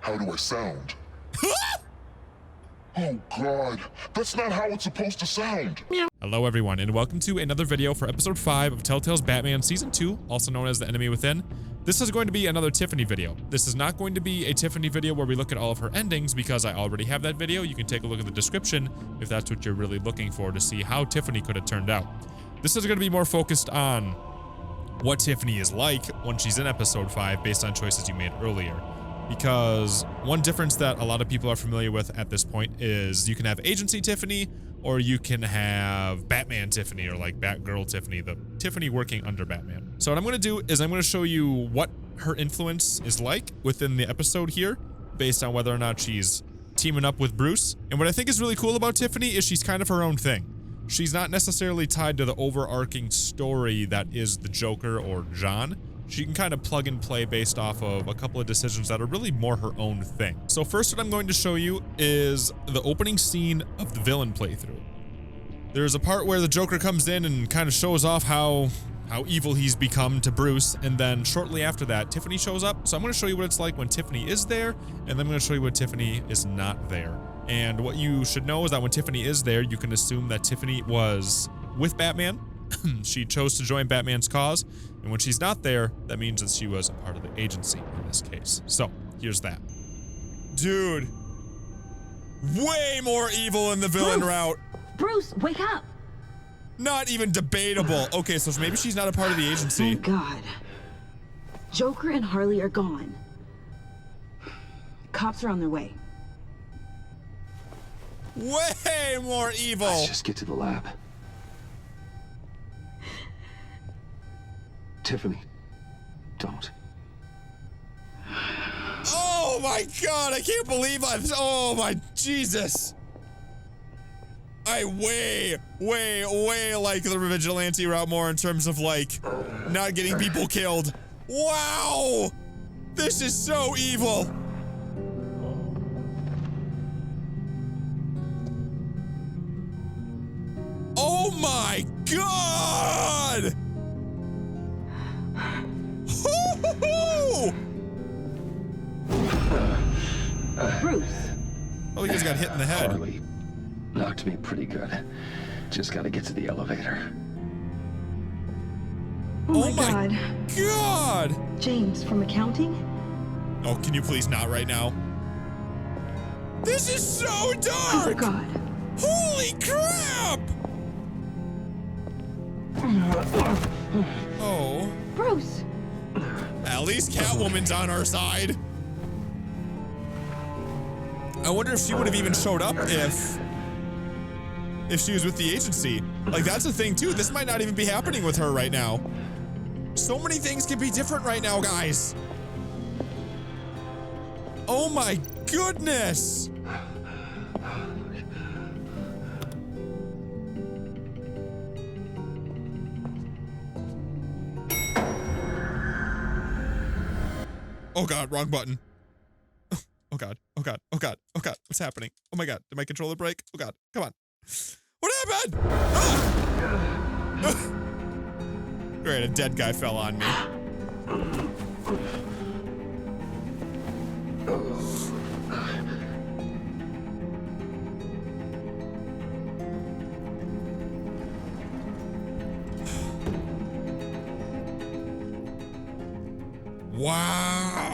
How do I sound? Oh God, that's not how it's supposed to sound. Hello everyone, and welcome to another video for episode 5 of Telltale's Batman Season 2, also known as The Enemy Within. This is going to be another Tiffany video. This is not going to be a Tiffany video where we look at all of her endings because I already have that video. You can take a look at the description if that's what you're really looking for to see how Tiffany could have turned out. This is going to be more focused on what Tiffany is like when she's in episode 5 based on choices you made earlier. Because one difference that a lot of people are familiar with at this point is you can have Agency Tiffany or you can have Batman Tiffany or like Batgirl Tiffany, the Tiffany working under Batman. So what I'm going to do is I'm going to show you what her influence is like within the episode here based on whether or not she's teaming up with Bruce. And what I think is really cool about Tiffany is she's kind of her own thing. She's not necessarily tied to the overarching story that is the Joker or John. She can kind of plug and play based off of a couple of decisions that are really more her own thing. So first what I'm going to show you is the opening scene of the villain playthrough. There's a part where the Joker comes in and kind of shows off how evil he's become to Bruce, and then shortly after that, Tiffany shows up. So I'm going to show you what it's like when Tiffany is there, and then I'm going to show you what Tiffany is not there. And what you should know is that when Tiffany is there, you can assume that Tiffany was with Batman. She chose to join Batman's cause, and when she's not there, that means that she was a part of the agency in this case. So, here's that. Dude, way more evil in the villain route. Bruce, wake up! Not even debatable. Okay, so maybe she's not a part of the agency. Thank God. Joker and Harley are gone. Cops are on their way. Way more evil. Let's just get to the lab. Tiffany, don't. Oh my God, I can't believe oh my Jesus. I way like the Vigilante route more in terms of like not getting people killed. Wow, this is so evil. Oh my God. Bruce! Oh, he just got hit in the head. Harley knocked me pretty good. Just gotta get to the elevator. Oh my God! James, from accounting? Oh, can you please not right now? This is so dark! I forgot. Holy crap! Oh. Bruce! At least Catwoman's on our side. I wonder if she would have even showed up if she was with the agency. Like, that's the thing too. This might not even be happening with her right now. So many things can be different right now, guys. Oh my goodness. Oh God, wrong button. Oh God, oh God, oh God, oh God, what's happening? Oh my God, did my controller break? Oh God, come on. What happened? Ah! Great, a dead guy fell on me. Wow!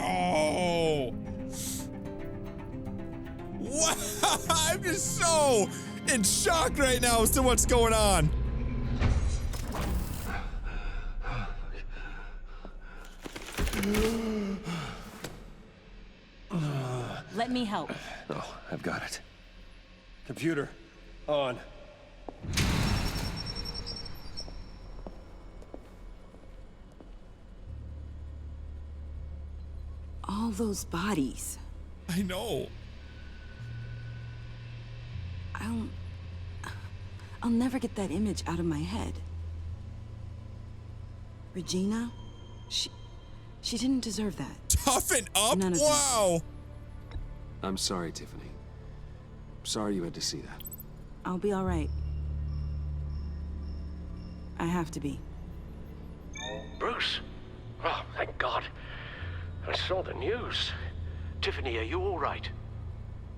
Wow! I'm just so in shock right now as to what's going on. Let me help. Oh, I've got it. Computer, on. All those bodies. I know. I'll never get that image out of my head. Regina, she didn't deserve that. Toughen up? None of Wow. I'm sorry, Tiffany. Sorry you had to see that. I'll be all right. I have to be. Bruce? Oh, thank God. I saw the news. Tiffany, are you all right?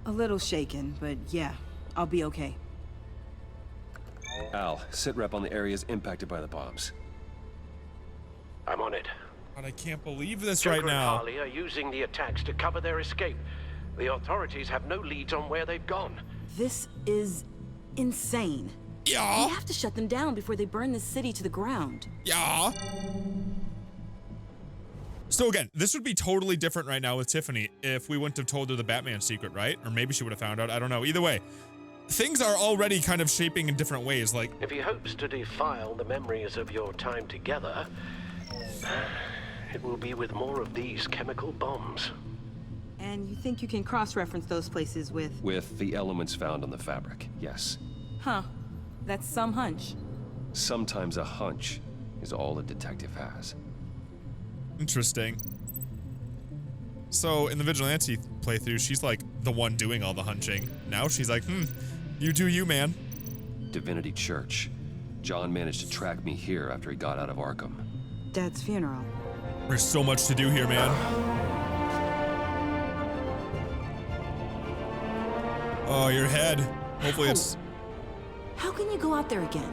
A little shaken, but yeah, I'll be okay. Al, sit rep on the areas impacted by the bombs. I'm on it. God, I can't believe this Joker right and now. Harley are using the attacks to cover their escape. The authorities have no leads on where they've gone. This is insane. Yeah. We have to shut them down before they burn this city to the ground. Yeah. So again, this would be totally different right now with Tiffany if we wouldn't have told her the Batman secret, right? Or maybe she would have found out. I don't know. Either way, things are already kind of shaping in different ways. Like, If he hopes to defile the memories of your time together, it will be with more of these chemical bombs. And you think you can cross-reference those places with... With the elements found on the fabric, yes. Huh. That's some hunch. Sometimes a hunch is all a detective has. interesting. So in the Vigilante playthrough, she's like the one doing all the hunching. Now she's like, you do you, man. Divinity Church. John managed to track me here after he got out of Arkham. Dad's funeral. There's so much to do here, man. Oh, your head. Hopefully it's... How can you go out there again?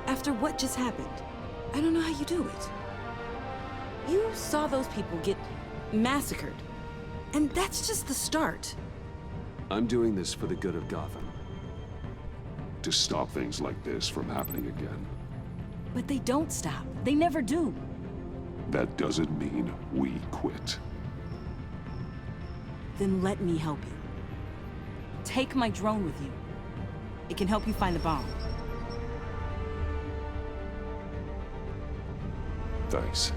After what just happened? I don't know how you do it. You saw those people get massacred. And that's just the start. I'm doing this for the good of Gotham. To stop things like this from happening again. But they don't stop. They never do. That doesn't mean we quit. Then let me help you. Take my drone with you. It can help you find the bomb. Thanks.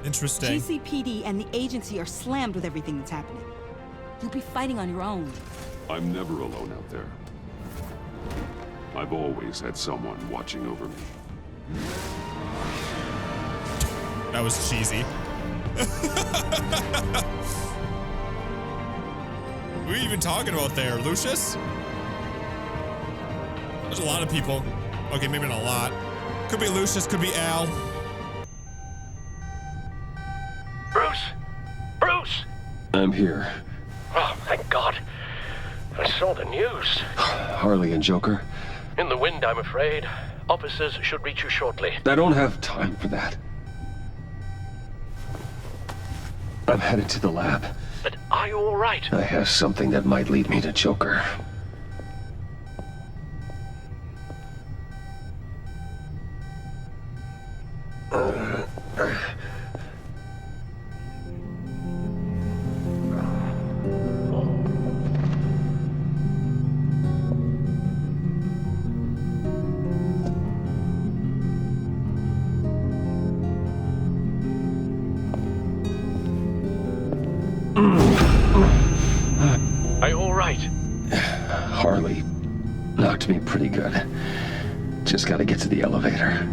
Interesting. GCPD and the agency are slammed with everything that's happening. You'll be fighting on your own. I'm never alone out there. I've always had someone watching over me. That was cheesy. Who are you even talking about there, Lucius? There's a lot of people. Okay, maybe not a lot. Could be Lucius, could be Al. Bruce! Bruce! I'm here. Oh, thank God. I saw the news. Harley and Joker. In the wind, I'm afraid. Officers should reach you shortly. I don't have time for that. I'm headed to the lab. But are you all right? I have something that might lead me to Joker. Are you all right? Harley knocked me pretty good. Just gotta get to the elevator.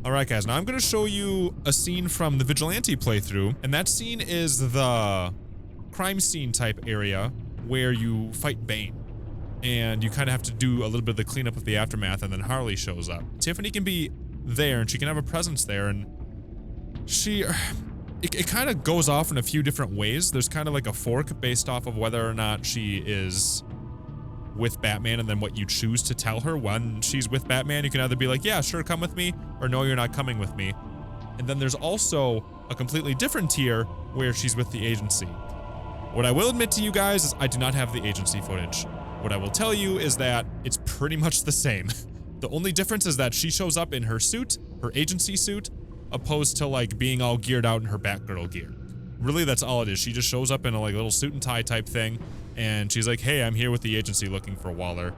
Alright guys, now I'm going to show you a scene from the Vigilante playthrough, and that scene is the crime scene type area where you fight Bane. And you kind of have to do a little bit of the cleanup of the aftermath, and then Harley shows up. Tiffany can be there, and she can have a presence there, and it kind of goes off in a few different ways. There's kind of like a fork based off of whether or not she is with Batman, and then what you choose to tell her when she's with Batman. You can either be like, yeah, sure, come with me, or no, you're not coming with me. And then there's also a completely different tier where she's with the agency. What I will admit to you guys is I do not have the agency footage. What I will tell you is that it's pretty much the same. The only difference is that she shows up in her suit, her agency suit, opposed to like being all geared out in her Batgirl gear. Really, that's all it is. She just shows up in a like little suit and tie type thing, and she's like, hey, I'm here with the agency looking for Waller.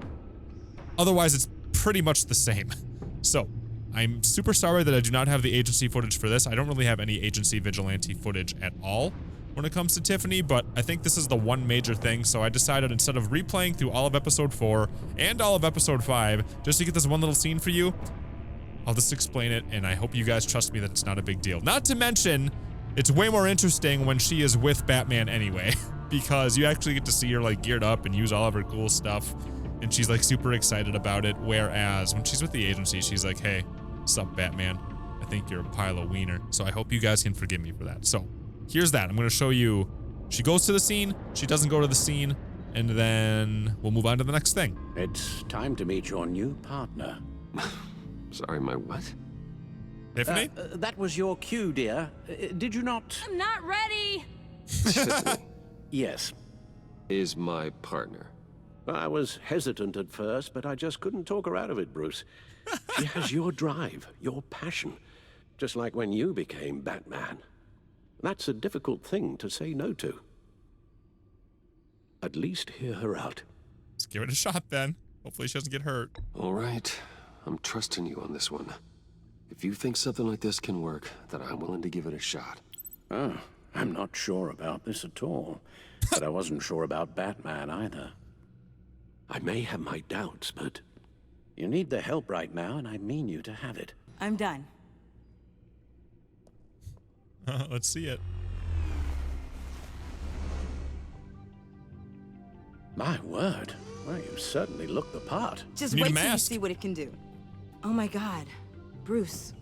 Otherwise, it's pretty much the same. So, I'm super sorry that I do not have the agency footage for this. I don't really have any agency vigilante footage at all when it comes to Tiffany, but I think this is the one major thing, so I decided instead of replaying through all of episode 4 and all of episode 5, just to get this one little scene for you, I'll just explain it, and I hope you guys trust me that it's not a big deal. Not to mention, it's way more interesting when she is with Batman anyway, because you actually get to see her like geared up and use all of her cool stuff, and she's like super excited about it, whereas when she's with the agency, she's like, hey, sup Batman, I think you're a pile of wiener, so I hope you guys can forgive me for that. So here's that. I'm going to show you, she goes to the scene, she doesn't go to the scene, and then we'll move on to the next thing. It's time to meet your new partner. Sorry, my what? Tiffany? That was your cue, dear. Did you not? I'm not ready. Tiffany Yes. is my partner. I was hesitant at first, but I just couldn't talk her out of it, Bruce. She has your drive, your passion, just like when you became Batman. That's a difficult thing to say no to. At least hear her out. Let's give it a shot then. Hopefully she doesn't get hurt. All right, I'm trusting you on this one. If you think something like this can work, then I'm willing to give it a shot. Oh, I'm not sure about this at all. But I wasn't sure about Batman either. I may have my doubts, but You need the help right now, and I mean you to have it. I'm done. Let's see it. My word. Well, you certainly look the part. Just Need a wait till you mask. see what it can do. Oh my God. Bruce,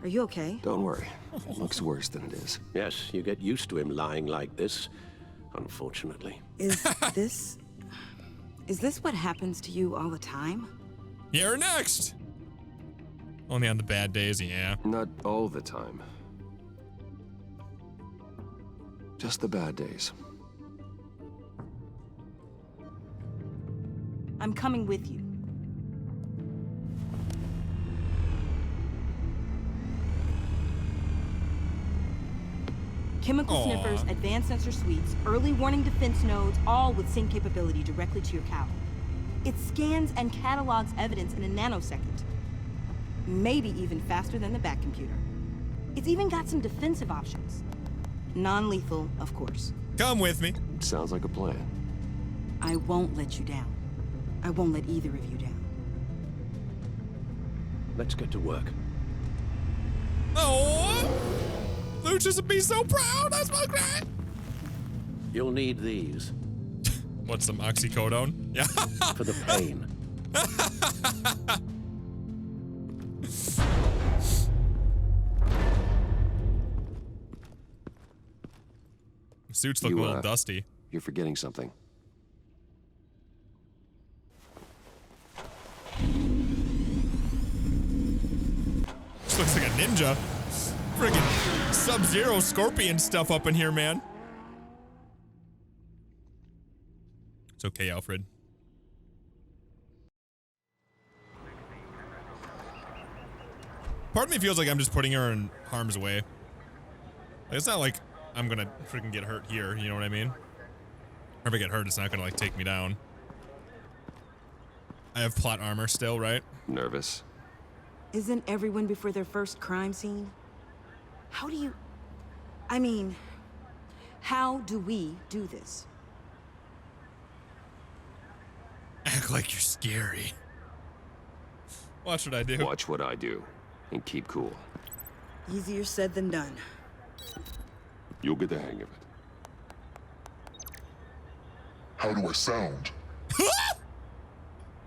are you okay? Don't worry, it looks worse than it is. yes, you get used to him lying like this, unfortunately. Is this what happens to you all the time? You're next. Only on the bad days, yeah. Not all the time. Just the bad days. I'm coming with you. Chemical Aw. sniffers, advanced sensor suites, early warning defense nodes, all with sync capability directly to your cowl. It scans and catalogs evidence in a nanosecond. Maybe even faster than the Bat computer. It's even got some defensive options. Non-lethal, of course. Come with me. Sounds like a plan. I won't let you down. I won't let either of you down. Let's get to work. Oh, Lucius would be so proud. That's my great. You'll need these What's some oxycodone? Yeah. for the pain. Suits look a little dusty. You're forgetting something. This looks like a ninja. Friggin' Sub-Zero Scorpion stuff up in here, man. It's okay, Alfred. Part of me feels like I'm just putting her in harm's way. Like, it's not like I'm gonna freaking get hurt here, you know what I mean? Or if I get hurt, it's not gonna like take me down. I have plot armor still, right? Nervous? Isn't everyone before their first crime scene? How do you... I mean, how do we do this? Act like you're scary. Watch what I do. Watch what I do, and keep cool. Easier said than done. You'll get the hang of it. How do I sound?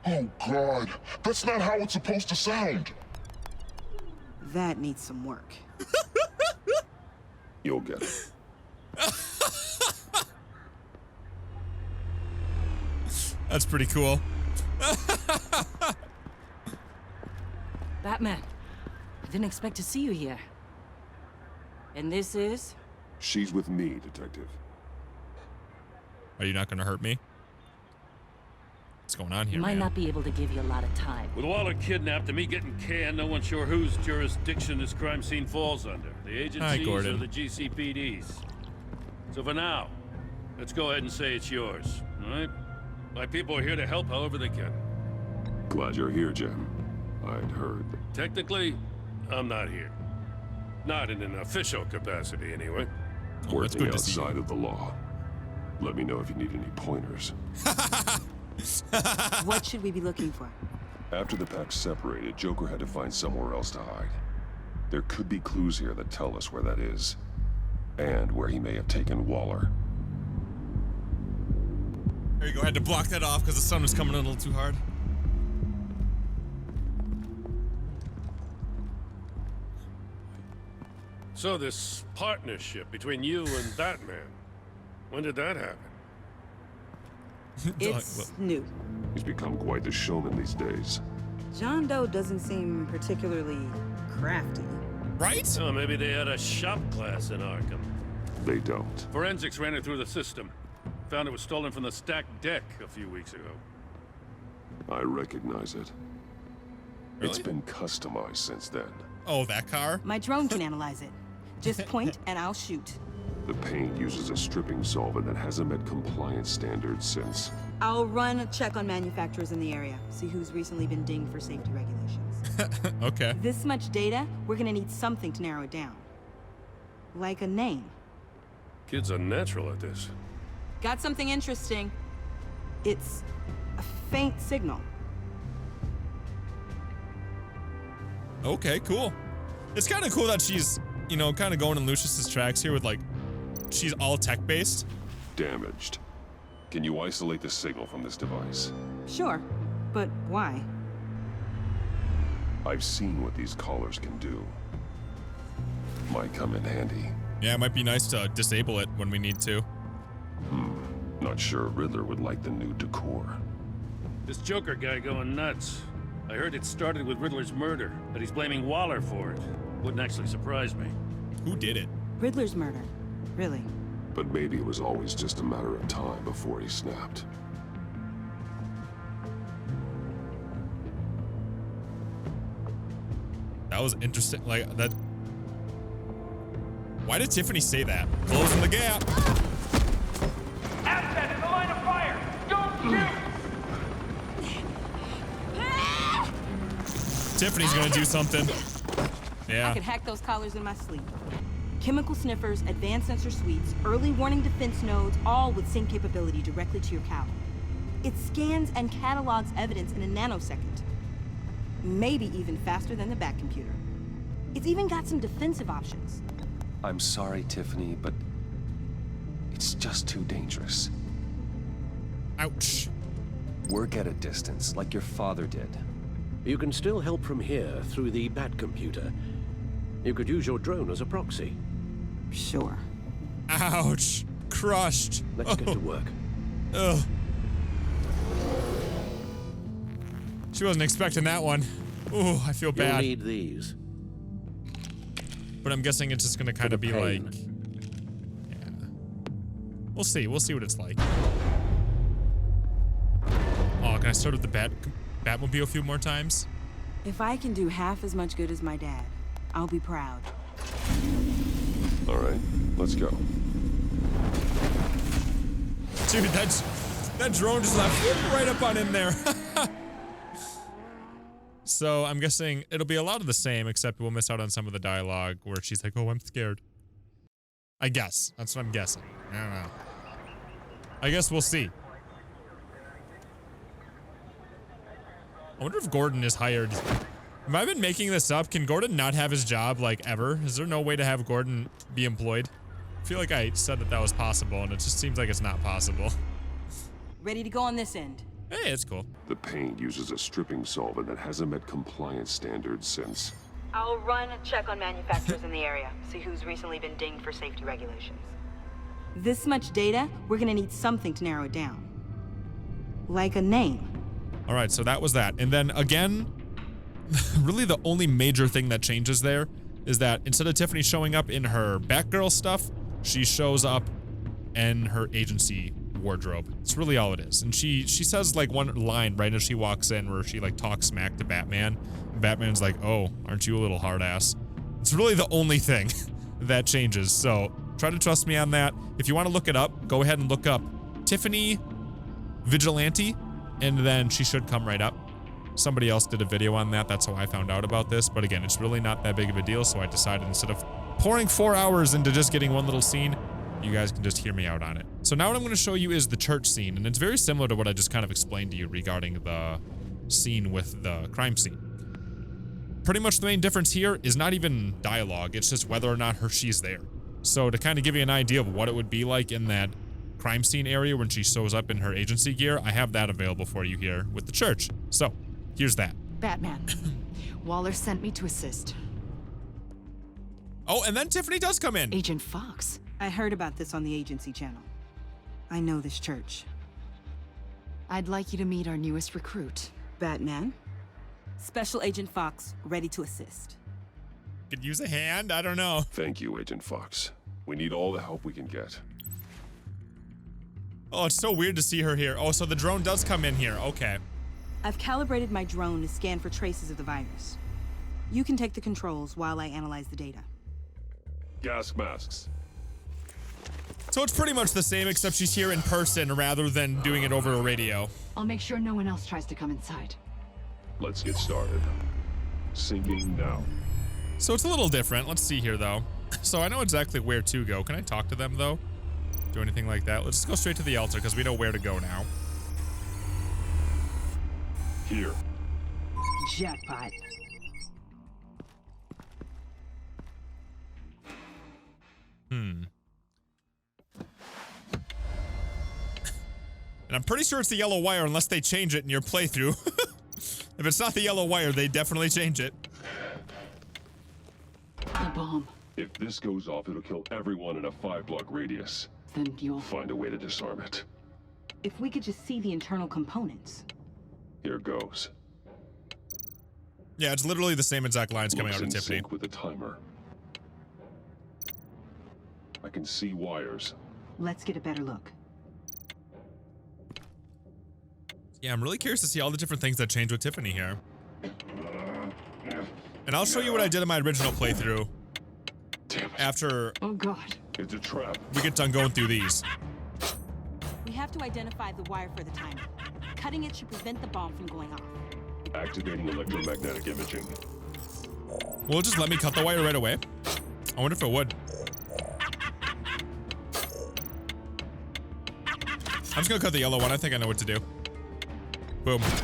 Oh God, that's not how it's supposed to sound. That needs some work. You'll get it. That's pretty cool. Batman, I didn't expect to see you here. And this is? She's with me, Detective. Are you not gonna hurt me? What's going on here, Might man? not be able to give you a lot of time. With Waller kidnapped and me getting canned, no one's sure whose jurisdiction this crime scene falls under. The agencies or Gordon. the GCPD's. So for now, let's go ahead and say it's yours, all right? My people are here to help however they can. Glad you're here, Jim. I'd heard. Technically, I'm not here. Not in an official capacity, anyway. Oh, that's Working good to see. outside of the law. Let me know if you need any pointers. What should we be looking for? After the pack separated, Joker had to find somewhere else to hide. There could be clues here that tell us where that is. And where he may have taken Waller. There you go. I had to block that off because the sun was coming in a little too hard. So this partnership between you and Batman, when did that happen? It's new. He's become quite the showman these days. John Doe doesn't seem particularly crafty. Right? Oh, maybe they had a shop class in Arkham. They don't. Forensics ran it through the system. Found it was stolen from the stacked deck a few weeks ago. I recognize it. Really? It's been customized since then. Oh, that car? My drone can analyze it. Just point and I'll shoot. The paint uses a stripping solvent that hasn't met compliance standards since. I'll run a check on manufacturers in the area, see who's recently been dinged for safety regulations. Okay. This much data, we're gonna need something to narrow it down. Like a name. Kids are natural at this. Got something interesting. It's a faint signal. Okay, cool. It's kind of cool that she's, you know, kind of going in Lucius's tracks here with like, she's all tech-based. Damaged. Can you isolate the signal from this device? Sure, but why? I've seen what these collars can do. Might come in handy. Yeah, it might be nice to disable it when we need to. Not sure Riddler would like the new decor. This Joker guy going nuts. I heard it started with Riddler's murder, but he's blaming Waller for it. Wouldn't actually surprise me. Who did it? Riddler's murder. Really? But maybe it was always just a matter of time before he snapped. That was interesting. Like, that... Why did Tiffany say that? Closing the gap. Asset in the line of fire! Don't shoot! Tiffany's gonna do something. Yeah. I could hack those collars in my sleep. Chemical sniffers, advanced sensor suites, early warning defense nodes, all with sync capability directly to your cowl. It scans and catalogs evidence in a nanosecond. Maybe even faster than the Bat computer. It's even got some defensive options. I'm sorry, Tiffany, but it's just too dangerous. Ouch. Work at a distance, like your father did. You can still help from here through the Bat computer. You could use your drone as a proxy. Sure. Ouch. Crushed. Let's get to work. Ugh. She wasn't expecting that one. Ooh, I feel bad. You'll need these. But I'm guessing it's just gonna kind of be like... Yeah. We'll see. We'll see what it's like. Oh, can I start with the Batmobile a few more times? If I can do half as much good as my dad, I'll be proud. All right, let's go. Dude, that drone just left right up on in there. So I'm guessing it'll be a lot of the same, except we'll miss out on some of the dialogue where she's like, oh, I'm scared. I guess. That's what I'm guessing. I don't know. I guess we'll see. I wonder if Gordon is hired. Have I been making this up? Can Gordon not have his job, like, ever? Is there no way to have Gordon be employed? I feel like I said that was possible, and it just seems like it's not possible. Ready to go on this end. Hey, it's cool. The paint uses a stripping solvent that hasn't met compliance standards since. I'll run a check on manufacturers in the area, see who's recently been dinged for safety regulations. This much data, we're gonna need something to narrow it down. Like a name. All right, so that was that. And then again, really the only major thing that changes there is that instead of Tiffany showing up in her Batgirl stuff, she shows up in her agency wardrobe. It's really all it is. And she says like one line right as she walks in where she like talks smack to Batman. And Batman's like, oh, aren't you a little hard ass? It's really the only thing that changes. So try to trust me on that. If you want to look it up, go ahead and look up Tiffany Vigilante, and then she should come right up. Somebody else did a video on that. That's how I found out about this. But again, it's really not that big of a deal. So I decided instead of pouring 4 hours into just getting one little scene, you guys can just hear me out on it. So now what I'm going to show you is the church scene. And it's very similar to what I just kind of explained to you regarding the scene with the crime scene. Pretty much the main difference here is not even dialogue. It's just whether or not she's there. So to kind of give you an idea of what it would be like in that crime scene area when she shows up in her agency gear, I have that available for you here with the church. So here's that. Batman. Waller sent me to assist. Oh, and then Tiffany does come in. Agent Fox. I heard about this on the Agency channel. I know this church. I'd like you to meet our newest recruit. Batman. Special Agent Fox, ready to assist. Could use a hand? I don't know. Thank you, Agent Fox. We need all the help we can get. Oh, it's so weird to see her here. Oh, so the drone does come in here. Okay. I've calibrated my drone to scan for traces of the virus. You can take the controls while I analyze the data. Gas masks. So it's pretty much the same, except she's here in person rather than doing it over a radio. I'll make sure no one else tries to come inside. Let's get started. Syncing now. So it's a little different. Let's see here, though. So I know exactly where to go. Can I talk to them, though? Do anything like that? Let's just go straight to the altar, because we know where to go now. Here. Jackpot. And I'm pretty sure it's the yellow wire unless they change it in your playthrough. If it's not the yellow wire, they definitely change it. The bomb. If this goes off, it'll kill everyone in a 5-block radius. Then you'll find a way to disarm it. If we could just see the internal components. Here goes. Yeah, it's literally the same exact lines coming out of in Tiffany. Sync with the timer. I can see wires. Let's get a better look. Yeah, I'm really curious to see all the different things that change with Tiffany here. And I'll show you what I did in my original playthrough. Damn it. After oh god, it's a trap. We get done going through these. We have to identify the wire for the timer. Cutting it should prevent the bomb from going off. Activating electromagnetic imaging. Will it just let me cut the wire right away? I wonder if it would. I'm just gonna cut the yellow one. I think I know what to do. Boom. Okay.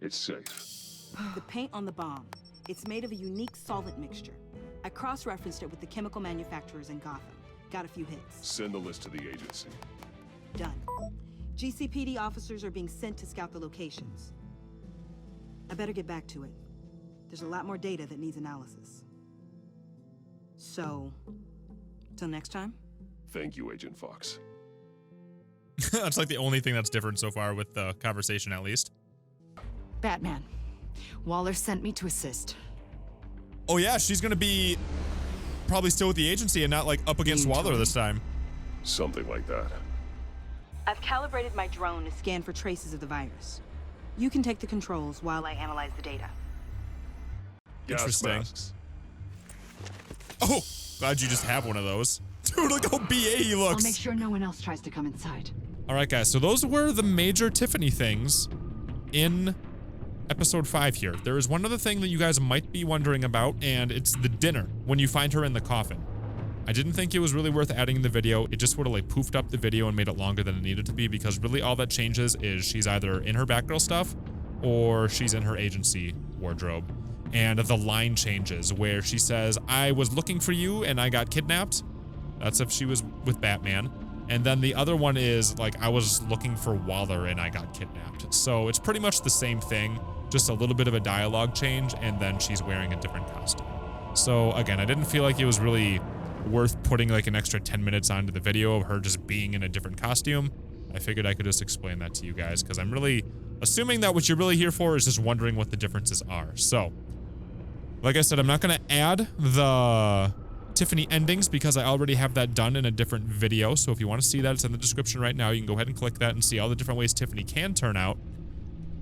It's safe. The paint on the bomb. It's made of a unique solvent mixture. I cross-referenced it with the chemical manufacturers in Gotham. Got a few hits. Send the list to the agency. Done. GCPD officers are being sent to scout the locations. I better get back to it. There's a lot more data that needs analysis. So, till next time? Thank you, Agent Fox. That's like the only thing that's different so far with the conversation, at least. Batman. Waller sent me to assist. Oh yeah, she's gonna be probably still with the agency and not like up against Waller this time. Something like that. I've calibrated my drone to scan for traces of the virus. You can take the controls while I analyze the data. Interesting. Masks. Oh, glad you just have one of those. Dude, look how BA he looks. I'll make sure no one else tries to come inside. All right, guys. So those were the major Tiffany things in episode 5 here. There is one other thing that you guys might be wondering about, and it's the dinner when you find her in the coffin. I didn't think it was really worth adding in the video. It just would have like poofed up the video and made it longer than it needed to be, because really all that changes is she's either in her Batgirl stuff or she's in her agency wardrobe. And the line changes where she says, I was looking for you and I got kidnapped. That's if she was with Batman. And then the other one is like, I was looking for Waller and I got kidnapped. So it's pretty much the same thing, just a little bit of a dialogue change, and then she's wearing a different costume. So again, I didn't feel like it was really worth putting like an extra 10 minutes onto the video of her just being in a different costume. I figured I could just explain that to you guys because I'm really assuming that what you're really here for is just wondering what the differences are. So, like I said, I'm not going to add the Tiffany endings because I already have that done in a different video. So if you want to see that, it's in the description right now. You can go ahead and click that and see all the different ways Tiffany can turn out.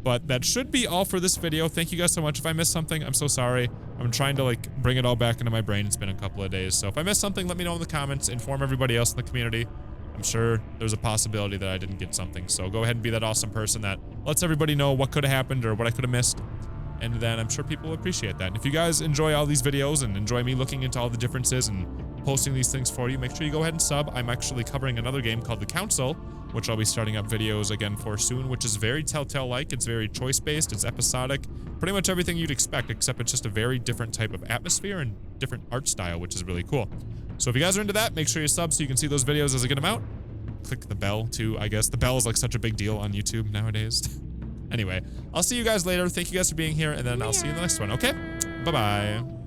But that should be all for this video. Thank you guys so much. If I missed something, I'm so sorry. I'm trying to like bring it all back into my brain. It's been a couple of days. So if I missed something, let me know in the comments. Inform everybody else in the community. I'm sure there's a possibility that I didn't get something. So go ahead and be that awesome person that lets everybody know what could have happened or what I could have missed. And then I'm sure people will appreciate that. And if you guys enjoy all these videos and enjoy me looking into all the differences and posting these things for you, make sure you go ahead and sub. I'm actually covering another game called The Council, which I'll be starting up videos again for soon, which is very Telltale-like. It's very choice-based. It's episodic. Pretty much everything you'd expect, except it's just a very different type of atmosphere and different art style, which is really cool. So if you guys are into that, make sure you sub so you can see those videos as I get them out. Click the bell, too, I guess. The bell is like such a big deal on YouTube nowadays. Anyway, I'll see you guys later. Thank you guys for being here, and then I'll see you in the next one, okay? Bye-bye.